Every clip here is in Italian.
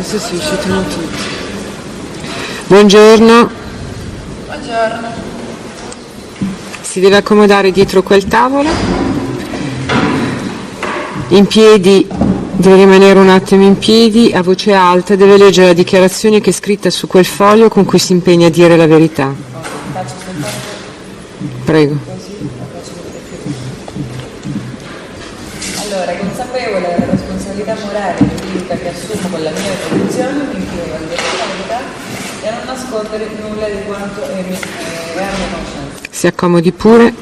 Adesso si citano tutti. Buongiorno. Buongiorno. Si deve accomodare dietro quel tavolo. In piedi, deve rimanere un attimo in piedi, a voce alta, deve leggere la dichiarazione che è scritta su quel foglio con cui si impegna a dire la verità. Prego. Allora, consapevole della responsabilità morale e giuridica che assumo con la mia posizione, mi impiego a dire la verità e a non nascondere nulla di quanto è a mia conoscenza. Si accomodi pure.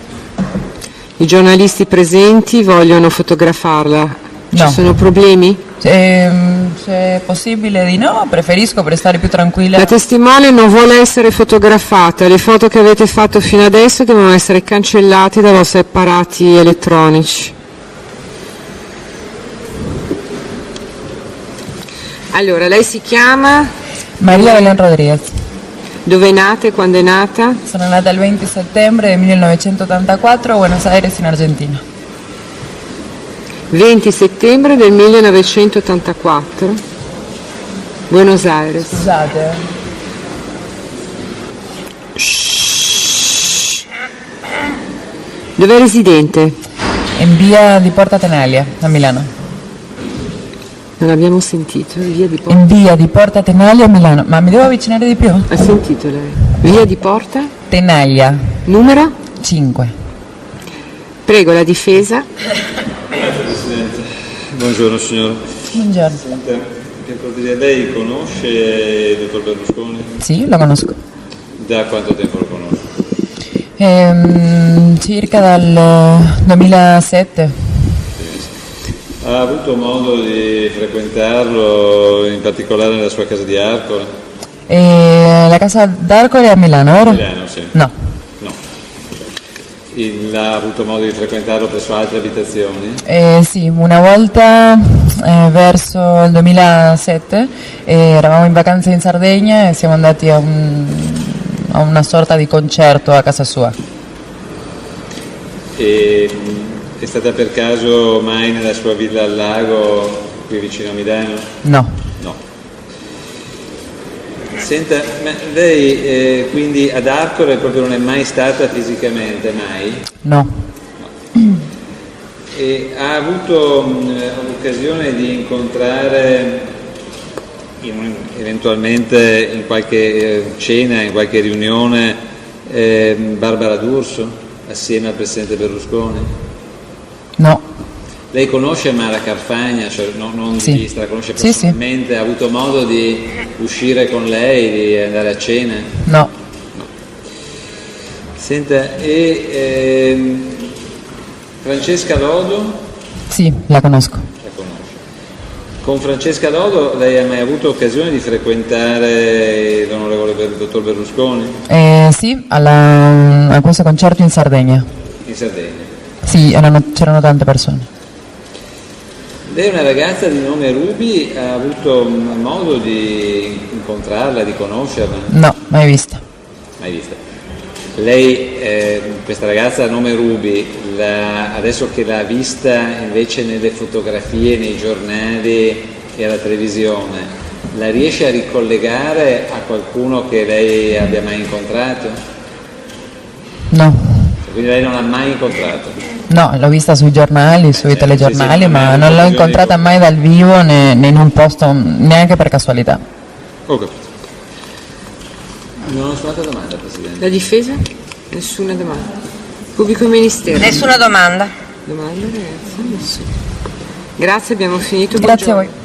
I giornalisti presenti vogliono fotografarla. Ci sono problemi? Se è possibile di no, preferisco per stare più tranquilla. La testimone non vuole essere fotografata. Le foto che avete fatto fino adesso devono essere cancellate dai vostri apparati elettronici. Allora, lei si chiama? Maria Belén Rodríguez. Dove è nata e quando è nata? Sono nata il 20 settembre del 1984 a Buenos Aires in Argentina. 20 settembre del 1984. Buenos Aires. Scusate. Dove è residente? In via di Porta Tenaglia, a Milano. Non abbiamo sentito. Via di Porta. In via di Porta Tenaglia a Milano. Ma mi devo avvicinare di più? Ha sentito lei? Via di Porta? Tenaglia. Numero? 5. Prego, la difesa. Presidente, buongiorno signora. Buongiorno. Senta, per cortesia, lei conosce il dottor Berlusconi? Sì, lo conosco. Da quanto tempo lo conosce? Circa dal 2007. Ha avuto modo di frequentarlo, in particolare nella sua casa di Arcore? La casa d'Arcore è a Milano, vero? Milano, sì. No. No. Ha avuto modo di frequentarlo presso altre abitazioni? Sì, una volta verso il 2007 eravamo in vacanza in Sardegna e siamo andati a una sorta di concerto a casa sua. È stata per caso mai nella sua villa al lago qui vicino a Milano? No. No. Senta, ma lei quindi ad Arcore proprio non è mai stata fisicamente, mai? No. E ha avuto l'occasione di incontrare eventualmente in qualche cena, in qualche riunione Barbara D'Urso assieme al presidente Berlusconi? No. Lei conosce Mara Carfagna, cioè non Sì. di vista, la conosce personalmente? Sì. Ha avuto modo di uscire con lei, di andare a cena? No. Senta, Francesca Lodo? Sì, la conosco. La conosce. Con Francesca Lodo lei ha mai avuto occasione di frequentare l'onorevole dottor Berlusconi? Sì, a questo concerto in Sardegna. In Sardegna. Sì, c'erano tante persone. Lei è una ragazza di nome Ruby, ha avuto modo di incontrarla, di conoscerla? No, mai vista. Mai vista. Lei, questa ragazza a nome Ruby, adesso che l'ha vista invece nelle fotografie, nei giornali e alla televisione, la riesce a ricollegare a qualcuno che lei abbia mai incontrato? No. Quindi lei non l'ha mai incontrato? No, l'ho vista sui giornali, sui telegiornali, sì, ma non l'ho incontrata mai dal vivo né in un posto, neanche per casualità. Ho capito. Non ho nessun'altra domanda, Presidente. La difesa? Nessuna domanda. Pubblico ministero? Nessuna domanda. Domanda, ragazzi? Nessuna. Grazie, abbiamo finito. Grazie a Buongiorno. voi.